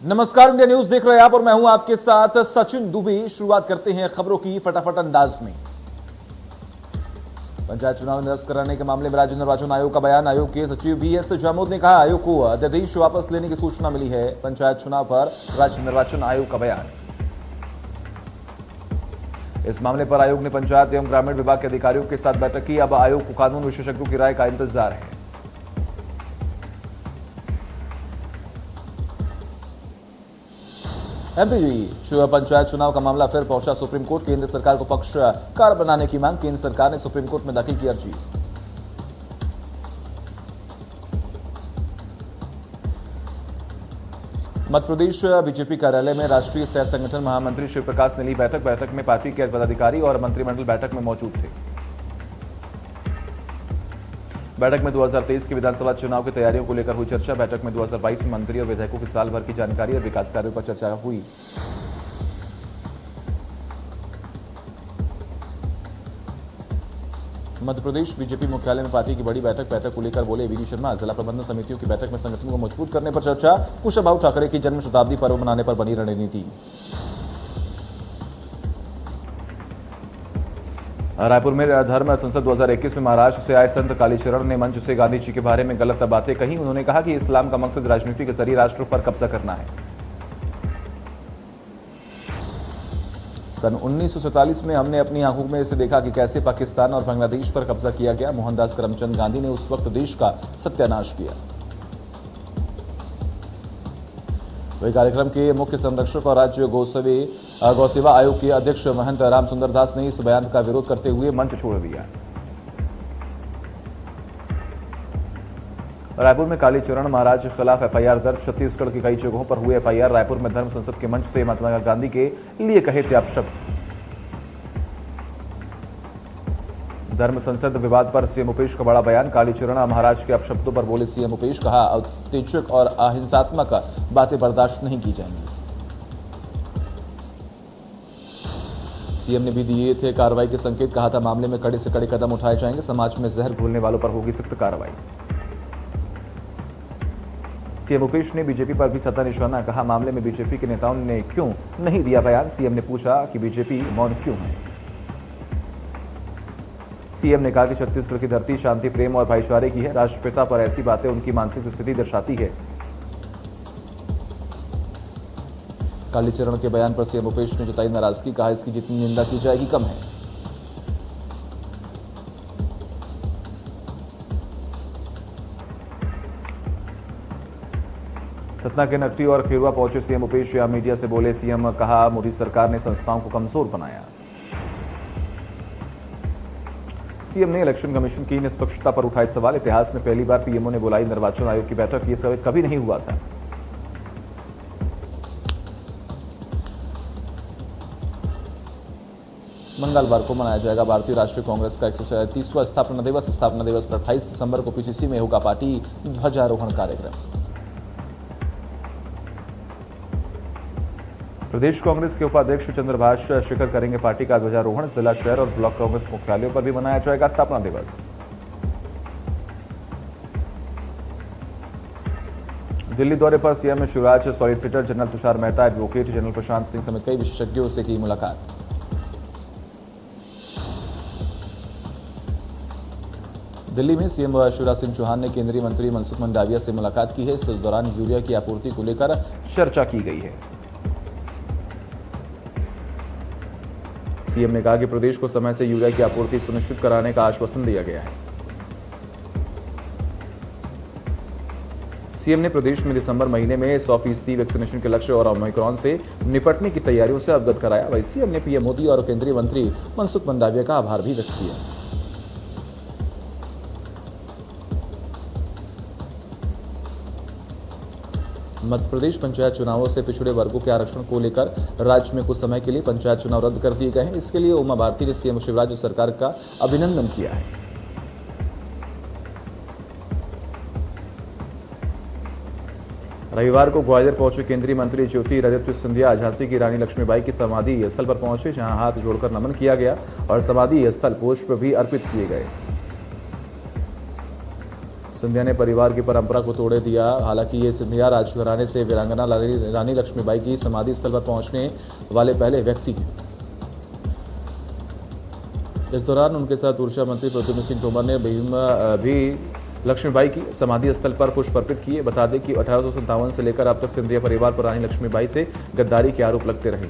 नमस्कार, India news देख रहे हैं आप और मैं हूं आपके साथ सचिन दुबे। शुरुआत करते हैं खबरों की फटाफट अंदाज में। पंचायत चुनाव निरस्त कराने के मामले में राज्य निर्वाचन आयोग का बयान। आयोग के सचिव बीएस जामोद ने कहा, आयोग को अध्यादेश वापस लेने की सूचना मिली है। पंचायत चुनाव पर राज्य निर्वाचन आयोग का बयान। इस मामले पर आयोग ने पंचायत एवं ग्रामीण विभाग के अधिकारियों के साथ बैठक की। अब आयोग को कानून विशेषज्ञों की राय का इंतजार है। एमपी पंचायत चुनाव का मामला फिर पहुंचा सुप्रीम कोर्ट। केंद्र सरकार को पक्षकार बनाने की मांग। केंद्र सरकार ने सुप्रीम कोर्ट में दाखिल की अर्जी। मध्य प्रदेश बीजेपी कार्यालय में राष्ट्रीय सह संगठन महामंत्री शिव प्रकाश ने ली बैठक। बैठक में पार्टी के पदाधिकारी और मंत्रिमंडल बैठक में मौजूद थे। बैठक में 2023 के विधानसभा चुनाव की तैयारियों को लेकर हुई चर्चा। बैठक में 2022 में मंत्री और विधायकों की साल भर की जानकारी और विकास कार्यों पर चर्चा हुई। मध्य प्रदेश बीजेपी मुख्यालय में पार्टी की बड़ी बैठक को लेकर बोले वीडी शर्मा। जिला प्रबंधन समितियों की बैठक में संगठन को मजबूत करने पर चर्चा। कुशाभाऊ ठाकरे की जन्म शताब्दी पर्व मनाने पर बनी रणनीति। रायपुर में धर्म संसद 2021 में महाराष्ट्र से आए संत कालीचरण ने मंच से गांधी जी के बारे में गलत बातें कही। उन्होंने कहा कि इस्लाम का मकसद राजनीति के जरिए राष्ट्र पर कब्जा करना है। सन 1947 में हमने अपनी आंखों में इसे देखा कि कैसे पाकिस्तान और बांग्लादेश पर कब्जा किया गया। मोहनदास करमचंद गांधी ने उस वक्त देश का सत्यानाश किया। वही कार्यक्रम के मुख्य संरक्षक और राज्य गौसेवा आयोग के अध्यक्ष महंत राम सुंदर दास ने इस बयान का विरोध करते हुए मंच छोड़ दिया। रायपुर में कालीचरण महाराज के खिलाफ एफआईआर दर्ज। छत्तीसगढ़ की कई जगहों पर हुए एफआईआर। रायपुर में धर्म संसद के मंच से महात्मा गांधी के लिए कहे थे अपशब्द। धर्म संसद विवाद पर सीएम भूपेश का बड़ा बयान। कालीचरण महाराज के अपशब्दों पर बोले सीएम भूपेश। कहा, उत्तेजक और अहिंसात्मक बातें बर्दाश्त नहीं की जाएंगी। सीएम ने भी दिए थे कार्रवाई के संकेत। कहा था, मामले में कड़े से कड़े कदम उठाए जाएंगे। समाज में जहर घोलने वालों पर होगी सख्त कार्रवाई। सीएम भूपेश ने बीजेपी पर भी सत्ता निशाना। कहा, मामले में बीजेपी के नेताओं ने क्यों नहीं दिया बयान। सीएम ने पूछा कि बीजेपी मौन क्यों है। सीएम ने कहा कि छत्तीसगढ़ की धरती शांति, प्रेम और भाईचारे की है। राष्ट्रपिता पर ऐसी बातें उनकी मानसिक स्थिति दर्शाती है। कालीचरण के बयान पर सीएम भूपेश ने जताई नाराजगी। कहा, इसकी जितनी निंदा की जाएगी कम है। सतना के नकटी और खेरुआ पहुंचे सीएम भूपेश। या मीडिया से बोले सीएम। कहा, मोदी सरकार ने संस्थाओं को कमजोर बनाया। सीएम ने इलेक्शन कमीशन की निष्पक्षता पर उठाए सवाल। इतिहास में पहली बार पीएमओ ने बुलाई निर्वाचन आयोग की बैठक। ये सब कभी नहीं हुआ था। मंगलवार को मनाया जाएगा भारतीय राष्ट्रीय कांग्रेस का 137वां स्थापना दिवस। स्थापना दिवस पर 28 दिसंबर को पीसीसी में होगा पार्टी ध्वजारोहण कार्यक्रम। प्रदेश कांग्रेस के उपाध्यक्ष चंद्रभाष शेखर करेंगे पार्टी का ध्वजारोहण। जिला, शहर और ब्लॉक कांग्रेस मुख्यालयों पर भी मनाया जाएगा स्थापना दिवस। दिल्ली दौरे पर CM Shivraj solicitor general Tushar Mehta, advocate general Prashant Singh समेत कई विशेषज्ञों से की मुलाकात। दिल्ली में सीएम शिवराज सिंह चौहान ने केंद्रीय मंत्री मनसुख मंडाविया से मुलाकात की है। इस दौरान यूरिया की आपूर्ति को लेकर चर्चा की गई है। सीएम ने कहा कि प्रदेश को समय से यूरिया की आपूर्ति सुनिश्चित कराने का आश्वासन दिया गया है। सीएम ने प्रदेश में दिसंबर महीने में 100% वैक्सीनेशन के लक्ष्य और ओमिक्रॉन से निपटने की तैयारियों से अवगत कराया। वहीं सीएम ने पीएम मोदी और केंद्रीय मंत्री मनसुख मंडाविया का आभार भी व्यक्त किया। मध्य प्रदेश पंचायत चुनावों से पिछड़े वर्गों के आरक्षण को लेकर राज्य में कुछ समय के लिए पंचायत चुनाव रद्द कर दिए गए हैं। इसके लिए उमा भारती ने सीएम शिवराज सरकार का अभिनंदन किया है। रविवार को ग्वालियर पहुंचे केंद्रीय मंत्री ज्योतिरादित्य सिंधिया झांसी की रानी लक्ष्मीबाई की समाधि स्थल पर पहुंचे, जहां हाथ जोड़कर नमन किया गया और समाधि स्थल पुष्प भी अर्पित किए गए। सिंधिया ने परिवार की परंपरा को तोड़े दिया। हालांकि ये सिंधिया राजघराने से वीरांगना रानी लक्ष्मीबाई की समाधि स्थल पर पहुंचने वाले पहले व्यक्ति हैं। इस दौरान उनके साथ ऊर्जा मंत्री प्रद्युम्न सिंह तोमर ने भी लक्ष्मीबाई की समाधि स्थल पर पुष्प अर्पित किए। बता दें कि 1857 से लेकर अब तक सिंधिया परिवार पर रानी लक्ष्मीबाई से गद्दारी के आरोप लगते रहे।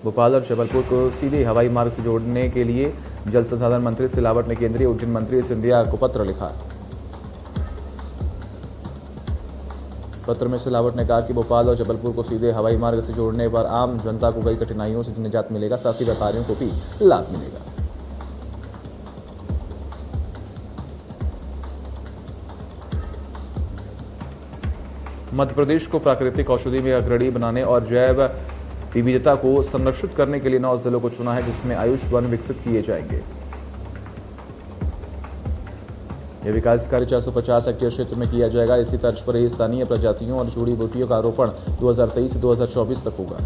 भोपाल और जबलपुर को सीधे हवाई मार्ग से जोड़ने के लिए जल संसाधन मंत्री सिलावट ने केंद्रीय उड्डयन मंत्री सिंधिया को पत्र लिखा। पत्र में सिलावट ने कहा कि भोपाल और जबलपुर को सीधे हवाई मार्ग से जोड़ने पर आम जनता को कई कठिनाइयों से निजात मिलेगा, साथ ही व्यापारियों को भी लाभ मिलेगा। मध्य प्रदेश को प्राकृतिक औषधि में अग्रणी बनाने और जैव विविधता को संरक्षित करने के लिए 9 जिलों को चुना है, जिसमें आयुष वन विकसित किए जाएंगे। यह विकास कार्य 450 हेक्टेयर क्षेत्र में किया जाएगा। इसी तर्ज पर ही स्थानीय प्रजातियों और जड़ी बूटियों का आरोपण 2023 से 2024 तक होगा।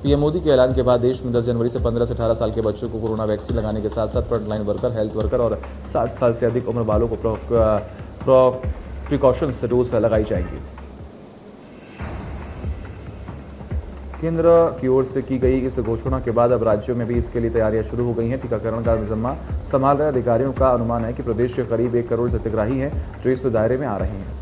पीएम मोदी के ऐलान के बाद देश में 10 जनवरी से 15 से 18 साल के बच्चों को कोरोना वैक्सीन लगाने के साथ साथ फ्रंटलाइन वर्कर, हेल्थ वर्कर और 60 साल से अधिक उम्र वालों को प्रिकॉशंस डोज लगाई जाएंगी। केंद्र की ओर से की गई इस घोषणा के बाद अब राज्यों में भी इसके लिए तैयारियां शुरू हो गई हैं। टीकाकरण का जिम्मा संभाल रहे अधिकारियों का अनुमान है कि प्रदेश के करीब 1 करोड़ हितग्राही हैं जो इस दायरे में आ रहे हैं।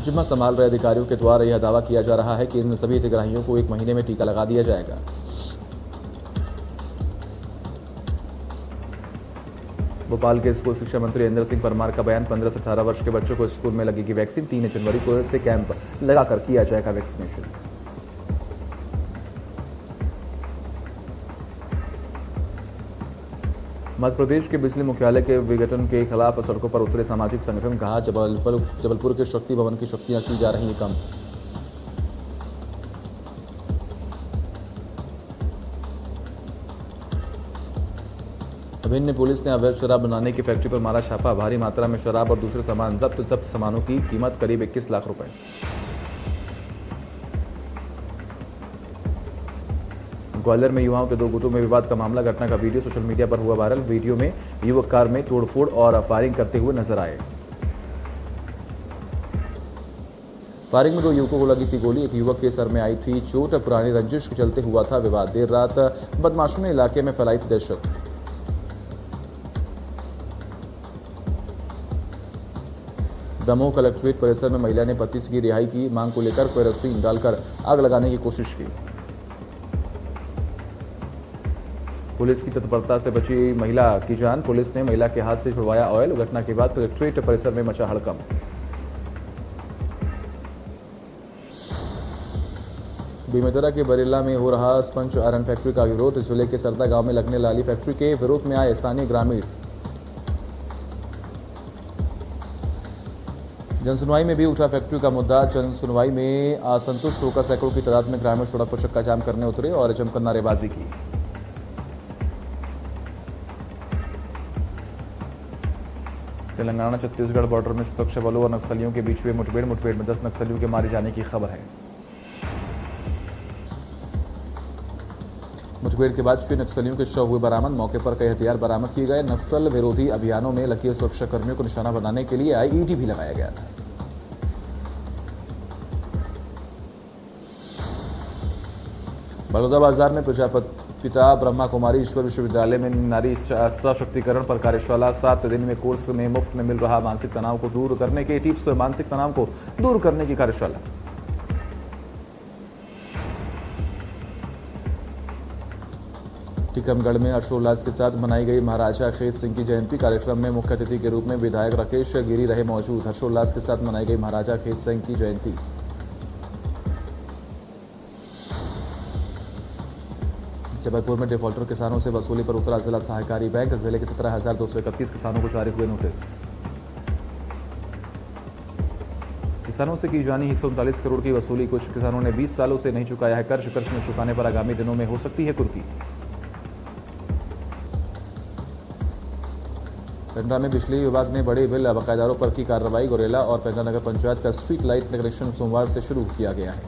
जिम्मा संभाल रहे अधिकारियों के द्वारा यह दावा किया जा रहा है कि इन सभी हितग्राहियों को 1 महीने में टीका लगा दिया जाएगा। भोपाल के स्कूल शिक्षा मंत्री इंद्र सिंह परमार का बयान, 15 से 18 वर्ष के बच्चों को स्कूल में लगेगी वैक्सीन। 3 जनवरी को से कैंप लगाकर किया जाएगा वैक्सीनेशन। मध्य प्रदेश के बिजली मुख्यालय के विघटन के खिलाफ सड़कों पर उतरे सामाजिक संगठन। कहा, जबलपुर के शक्ति भवन की शक्तियां की जा रही हैं कम। अभिन्न पुलिस ने अवैध शराब बनाने की फैक्ट्री पर मारा छापा। भारी मात्रा में शराब और दूसरे सामान जब्त सामानों की कीमत करीब 21 लाख रुपए। ग्वालियर में युवाओं के 2 गुटों में विवाद का मामला। घटना का वीडियो सोशल मीडिया पर हुआ वायरल। वीडियो में युवक कार में तोड़फोड़ और फायरिंग करते हुए नजर आए। फायरिंग में 2 युवकों को लगी थी गोली। एक युवक के सर में आई थी चोट। पुरानी रंजिश के चलते हुआ था विवाद। देर रात बदमाशों ने इलाके में फैलाई थी दहशत। दमोह कलेक्ट्रेट परिसर में महिला ने पति की रिहाई की मांग को लेकर केरोसिन डालकर आग लगाने की कोशिश की। पुलिस की तत्परता से बची महिला की जान। पुलिस ने महिला के हाथ से छुड़वाया ऑयल। घटना के बाद कलेक्ट्रेट परिसर में मचा हड़कंप। बेमेतरा के बरेला में हो रहा स्पंज आयरन फैक्ट्री का विरोध। जिले के सरदा गांव में लगने वाली फैक्ट्री के विरोध में आए स्थानीय ग्रामीण। जनसुनवाई में भी उठा फैक्ट्री का मुद्दा। जनसुनवाई में असंतुष्ट होकर सैकड़ों की तादाद में ग्रामीण सड़क पर चक्का जाम करने उतरे और जमकर नारेबाजी की। तेलंगाना छत्तीसगढ़ बॉर्डर में सुरक्षा बलों और नक्सलियों के बीच हुए मुठभेड़ में 10 नक्सलियों के मारे जाने की खबर है। मुठभेड़ के बाद 6 नक्सलियों के शव हुए बरामद। मौके पर कई हथियार बरामद किए गए। नक्सल विरोधी अभियानों में लगे सुरक्षा कर्मियों को निशाना बनाने के लिए आईईडी भी लगाया गया था। बलौदाबाजार में प्रजापिता ब्रह्मा कुमारी ईश्वर विश्वविद्यालय में नारी सशक्तिकरण पर कार्यशाला। 7 दिन में कोर्स में मुफ्त में मिल रहा मानसिक तनाव को दूर करने के टिप्स। मानसिक तनाव को दूर करने की कार्यशाला। टीकमगढ़ में हर्षोल्लास के साथ मनाई गई महाराजा खेत सिंह की जयंती। कार्यक्रम में मुख्य अतिथि के रूप में विधायक राकेश गिरी रहे मौजूद। हर्षोल्लास के साथ मनाई गई महाराजा खेत सिंह की जयंती। जबलपुर में डिफॉल्टर किसानों से वसूली पर उतरा जिला सहकारी बैंक। जिले के 17,231 किसानों को जारी हुए नोटिस। किसानों से की जानी 139 करोड़ की वसूली। कुछ किसानों ने 20 सालों से नहीं चुकाया है कर्ज। कर्ज न चुकाने पर आगामी दिनों में हो सकती है कुर्की। पेंड्रा में बिजली विभाग ने बड़े बिल बकायेदारों पर की कार्रवाई। गोरेला और पेंड्रा नगर पंचायत का स्ट्रीट लाइट कनेक्शन सोमवार से शुरू किया गया है।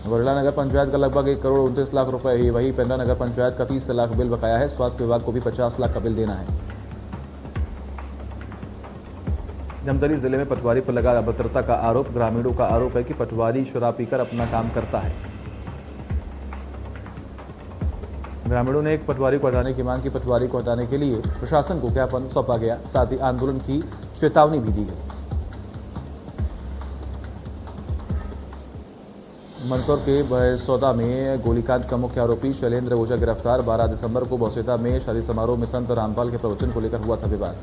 गोरेला नगर पंचायत का लगभग 1 करोड़ 29 लाख रुपए ही, वही पेंड्रा नगर पंचायत का 30 लाख बिल बकाया है। स्वास्थ्य विभाग को भी 50 लाख का बिल देना है। धमतरी जिले में पटवारी पर लगा अभद्रता का आरोप। ग्रामीणों का आरोप है कि पटवारी शराब पीकर अपना काम करता है। ग्रामीणों ने एक पटवारी को हटाने की मांग की। पटवारी को हटाने के लिए प्रशासन को ज्ञापन सौंपा गया, साथ ही आंदोलन की चेतावनी भी दी गई। मंदसौर के बहसौदा में गोलीकांड का मुख्य आरोपी शैलेंद्र ओझा गिरफ्तार। 12 दिसंबर को बहसौदा में शादी समारोह में संत रामपाल के प्रवचन को लेकर हुआ था विवाद।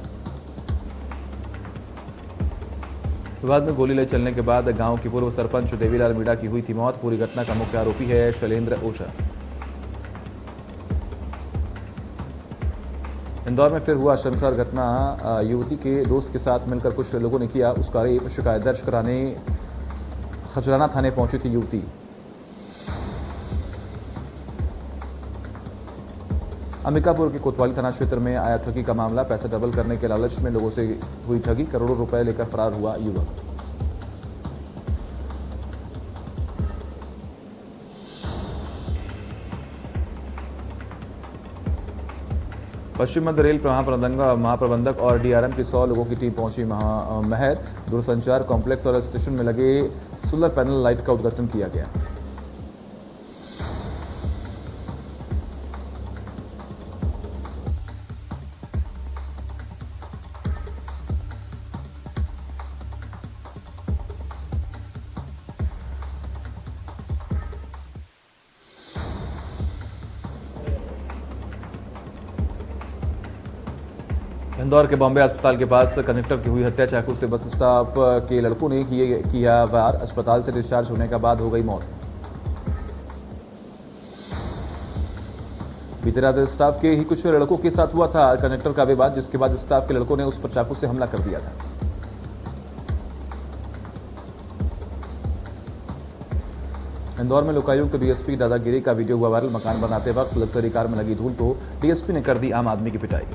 विवाद में गोली ले चलने के बाद गांव की पूर्व सरपंच देवीलाल मीणा की हुई थी मौत। पूरी घटना का मुख्य आरोपी है शैलेंद्र ओझा। इंदौर में फिर हुआ शर्मसार घटना। युवती के दोस्त के साथ मिलकर कुछ लोगों ने किया उसका रेप। शिकायत दर्ज कराने खजराना थाने पहुंची थी युवती। अंबिकापुर के कोतवाली थाना क्षेत्र में आया ठगी का मामला। पैसा डबल करने के लालच में लोगों से हुई ठगी। करोड़ों रुपए लेकर फरार हुआ युवक। पश्चिम मध्य रेल महाप्रबंधक और डीआरएम की 100 लोगों की टीम पहुंची महर। दूरसंचार कॉम्प्लेक्स और स्टेशन में लगे सोलर पैनल लाइट का उद्घाटन किया गया। इंदौर के बॉम्बे अस्पताल के पास कंडक्टर की हुई हत्या। चाकू से बस स्टाफ के लड़कों ने किया वार। अस्पताल से डिस्चार्ज होने के बाद हो गई मौत। बीती रात स्टाफ के ही कुछ लड़कों के साथ हुआ था कंडक्टर का विवाद, जिसके बाद स्टाफ के लड़कों ने उस पर चाकू से हमला कर दिया था। इंदौर में लोकायुक्त डीएसपी दादागिरी का वीडियो हुआ वायरल। मकान बनाते वक्त लग्जरी कार में लगी धूल तो डीएसपी ने कर दी आम आदमी की पिटाई।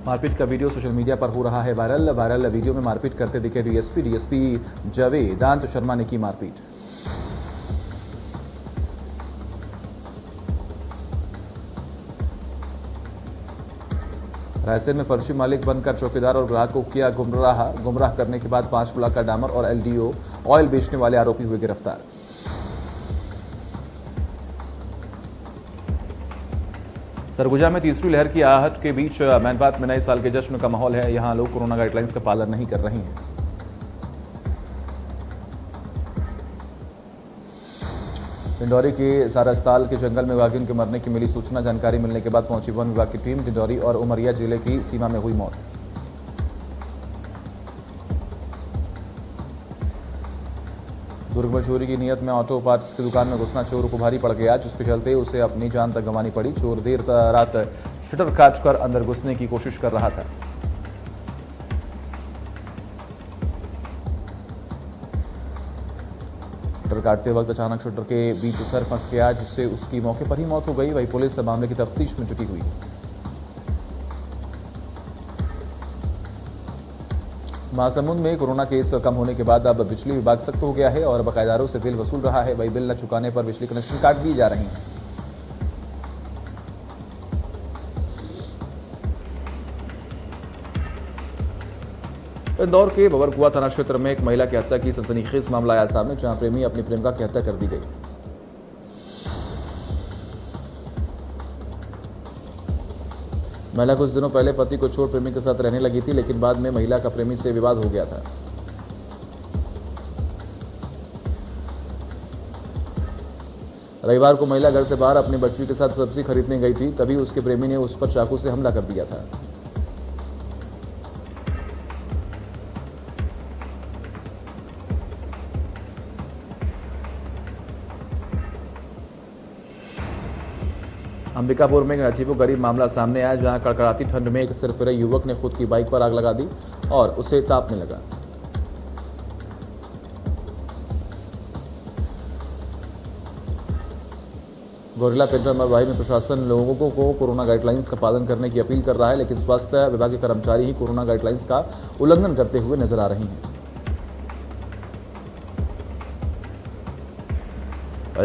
मारपीट का वीडियो सोशल मीडिया पर हो रहा है वायरल वीडियो में मारपीट करते दिखे डीएसपी जावेदांत शर्मा ने की मारपीट। रायसेन में फर्जी मालिक बनकर चौकीदार और ग्राहक को किया गुमराह करने के बाद 5 लाख का डामर और एलडीओ ऑयल बेचने वाले आरोपी हुए गिरफ्तार। सरगुजा में तीसरी लहर की आहट के बीच मैनपात में नए साल के जश्न का माहौल है। यहां लोग कोरोना गाइडलाइंस का पालन नहीं कर रहे हैं। डिंडौरी के सारस्ताल के जंगल में वाघिन के मरने की मिली सूचना। जानकारी मिलने के बाद पहुंची वन विभाग की टीम। डिंडौरी और उमरिया जिले की सीमा में हुई मौत। दुर्ग में चोरी की नियत में ऑटो पार्ट्स की दुकान में घुसना चोर को भारी पड़ गया, जिसके चलते उसे अपनी जान तक गंवानी पड़ी। चोर देर रात शटर काटकर अंदर घुसने की कोशिश कर रहा था। शटर काटते वक्त अचानक शटर के बीच सर फंस गया, जिससे उसकी मौके पर ही मौत हो गई। वही पुलिस मामले की तफ्तीश में जुटी हुई है। महासमुंद में कोरोना केस कम होने के बाद अब बिजली विभाग सख्त हो गया है और बकायेदारों से बिल वसूल रहा है। वही बिल न चुकाने पर बिजली कनेक्शन काट दिए जा रहे हैं। इंदौर के बबरकुआ थाना क्षेत्र में एक महिला की हत्या की सनसनीखेज मामला आया सामने, जहां प्रेमी अपनी प्रेमिका की हत्या कर दी गई। महिला कुछ दिनों पहले पति को छोड़ प्रेमी के साथ रहने लगी थी, लेकिन बाद में महिला का प्रेमी से विवाद हो गया था। रविवार को महिला घर से बाहर अपनी बच्ची के साथ सब्जी खरीदने गई थी, तभी उसके प्रेमी ने उस पर चाकू से हमला कर दिया था। अंबिकापुर में एक अजीबोगरीब मामला सामने आया, जहां कड़कड़ाती ठंड में एक सिरफिरे युवक ने खुद की बाइक पर आग लगा दी और उसे तापने लगा। गौरेला पेंटर मरवाही में प्रशासन लोगों को कोरोना गाइडलाइंस का पालन करने की अपील कर रहा है, लेकिन स्वास्थ्य विभाग के कर्मचारी ही कोरोना गाइडलाइंस का उल्लंघन करते हुए नजर आ रही हैं।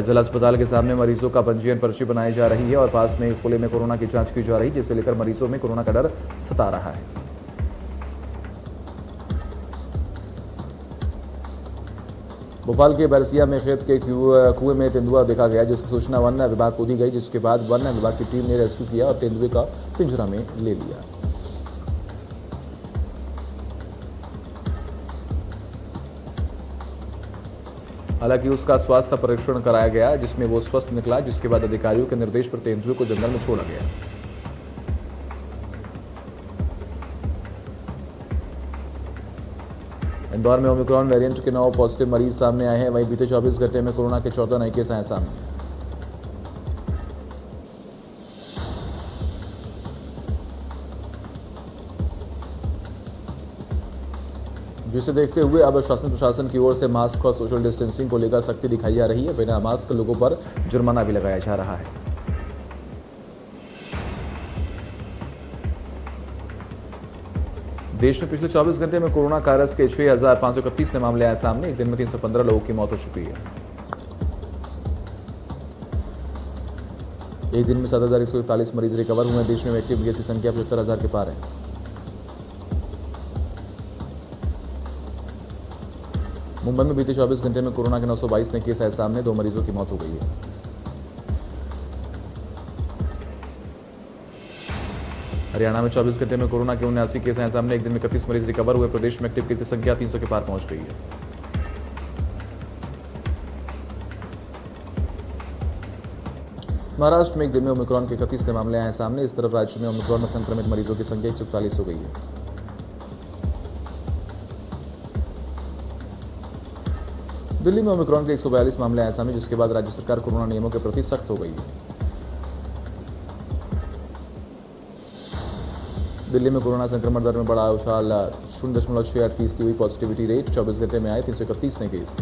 जिला अस्पताल के सामने मरीजों का पंजीयन पर्ची बनाई जा रही है और पास में एक खुले में कोरोना की जांच की जा रही है, जिसे लेकर मरीजों में कोरोना का डर सता रहा है। भोपाल के बरसिया में खेत के कुएं में तेंदुआ देखा गया, जिसकी सूचना वन विभाग को दी गई, जिसके बाद वन विभाग की टीम ने रेस्क्यू किया और तेंदुए का पिंजरा में ले लिया। हालांकि उसका स्वास्थ्य परीक्षण कराया गया, जिसमें वो स्वस्थ निकला, जिसके बाद अधिकारियों के निर्देश पर तेंदुए को जंगल में छोड़ा गया। इंदौर में ओमिक्रॉन वेरिएंट के 9 पॉजिटिव मरीज सामने आए हैं। वहीं बीते 24 घंटे में कोरोना के 14 नए केस आए सामने। जिसे देखते हुए अब शासन प्रशासन की ओर से मास्क और सोशल डिस्टेंसिंग को लेकर सख्ती दिखाई जा रही है। बिना मास्क लोगों पर जुर्माना भी लगाया जा रहा है। देश में पिछले 24 घंटे में कोरोना वायरस के 6,531 नए मामले आए सामने। एक दिन में 315 लोगों की मौत हो चुकी है। एक दिन में 7,141 मरीज रिकवर हुए। देश में एक्टिव केस की संख्या 75,000 के पार है। मुंबई में बीते 24 घंटे में कोरोना के 922 नए केस आए सामने। 2 मरीजों की मौत हो गई है। हरियाणा में 24 घंटे में कोरोना के 79 केस आए सामने। एक दिन में 31 मरीज रिकवर हुए। प्रदेश में एक्टिव केस की संख्या 300 के पार पहुंच गई है। महाराष्ट्र में एक दिन में ओमिक्रॉन के 31 नए मामले आए सामने। इस तरफ राज्य में ओमिक्रॉन में संक्रमित मरीजों की संख्या 141 हो गई है। दिल्ली में ओमिक्रॉन के 142 मामले आए सामने, जिसके बाद राज्य सरकार कोरोना नियमों के प्रति सख्त हो गई है। दिल्ली में कोरोना संक्रमण दर में बड़ा उछाल। 0.68% हुई पॉजिटिविटी रेट। 24 घंटे में आए 331 नए केस।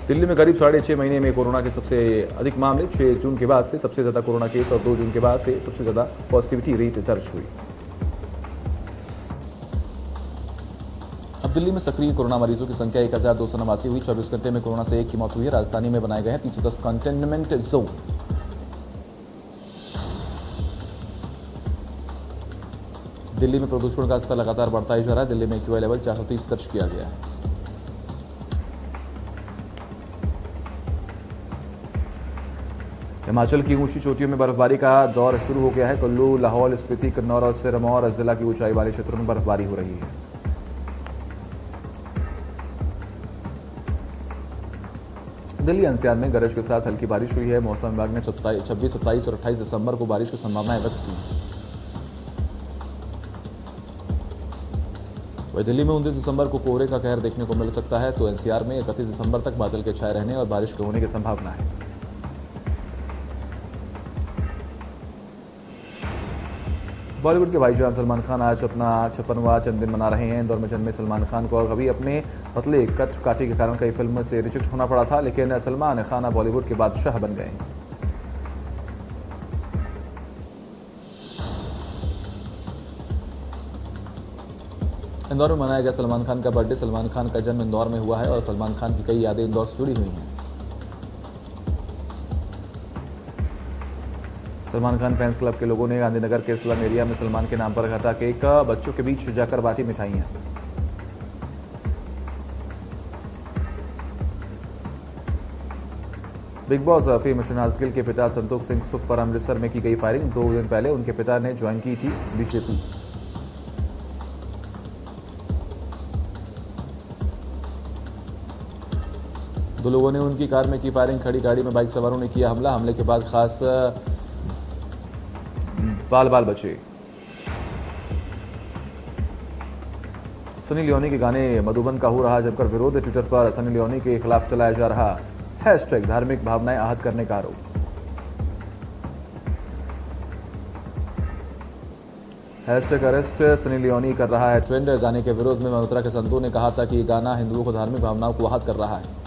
दिल्ली में करीब 6.5 महीने में कोरोना के सबसे अधिक मामले। 6 जून के बाद से सबसे ज्यादा कोरोना केस और 2 जून के बाद से सबसे ज्यादा पॉजिटिविटी रेट दर्ज हुई। अब दिल्ली में सक्रिय कोरोना मरीजों की संख्या 1,289 हुई। 24 घंटे में कोरोना से 1 की मौत हुई है। राजधानी में बनाए गए हैं 310 कंटेनमेंट जोन। दिल्ली में प्रदूषण का स्तर लगातार बढ़ता ही जा रहा है। दिल्ली में एक्यूआई लेवल 430 दर्ज किया गया है। हिमाचल की ऊंची चोटियों में बर्फबारी का दौर शुरू हो गया है। कुल्लू, लाहौल स्पीति, किन्नौर और सिरमौर जिला की ऊंचाई वाले क्षेत्रों में बर्फबारी हो रही है। दिल्ली एनसीआर में गरज के साथ हल्की बारिश हुई है। मौसम विभाग ने 26, 27 और 28 दिसंबर को बारिश की संभावनाएं व्यक्त की है। वही दिल्ली में 29 दिसंबर को कोहरे का कहर देखने को मिल सकता है, तो एनसीआर में 31 दिसंबर तक बादल के छाए रहने और बारिश के होने की संभावना है। बॉलीवुड के भाईजान सलमान खान आज अपना 56वां जन्मदिन मना रहे हैं। इंदौर में जन्मे सलमान खान को कभी अपने पतले कट काटे के कारण कई फिल्मों से रिजेक्ट होना पड़ा था, लेकिन सलमान खान बॉलीवुड के बादशाह बन गए। इंदौर में मनाया गया सलमान खान का बर्थडे। सलमान खान का जन्म इंदौर में हुआ है और सलमान खान की कई यादें इंदौर से जुड़ी हुई हैं। सलमान खान फैंस क्लब के लोगों ने गांधीनगर के स्लम एरिया में सलमान के नाम पर रखा था केक। बच्चों के बीच जाकर बांटी मिठाइयां। Bigg Boss fame Shehnaaz Gill के पिता संतोष सिंह सुख पर अमृतसर में की गई फायरिंग। 2 दिन पहले उनके पिता ने ज्वाइन की थी बीजेपी। दो लोगों ने उनकी कार में की फायरिंग। खड़ी गाड़ी में बाइक सवारों ने किया हमला। हमले के बाद खास बाल बचे। सनी लियोनी के गाने मधुबन का हो रहा जमकर विरोध। ट्विटर पर सनी लियोनी के खिलाफ चलाया जा रहा हैशटैग धार्मिक भावनाएं आहत करने का आरोप। हैशटैग अरेस्ट सनी लियोनी कर रहा है ट्रेंड। गाने के विरोध में मल्होत्रा के संतों ने कहा था कि ये गाना हिंदुओं को धार्मिक भावनाओं को आहत कर रहा है।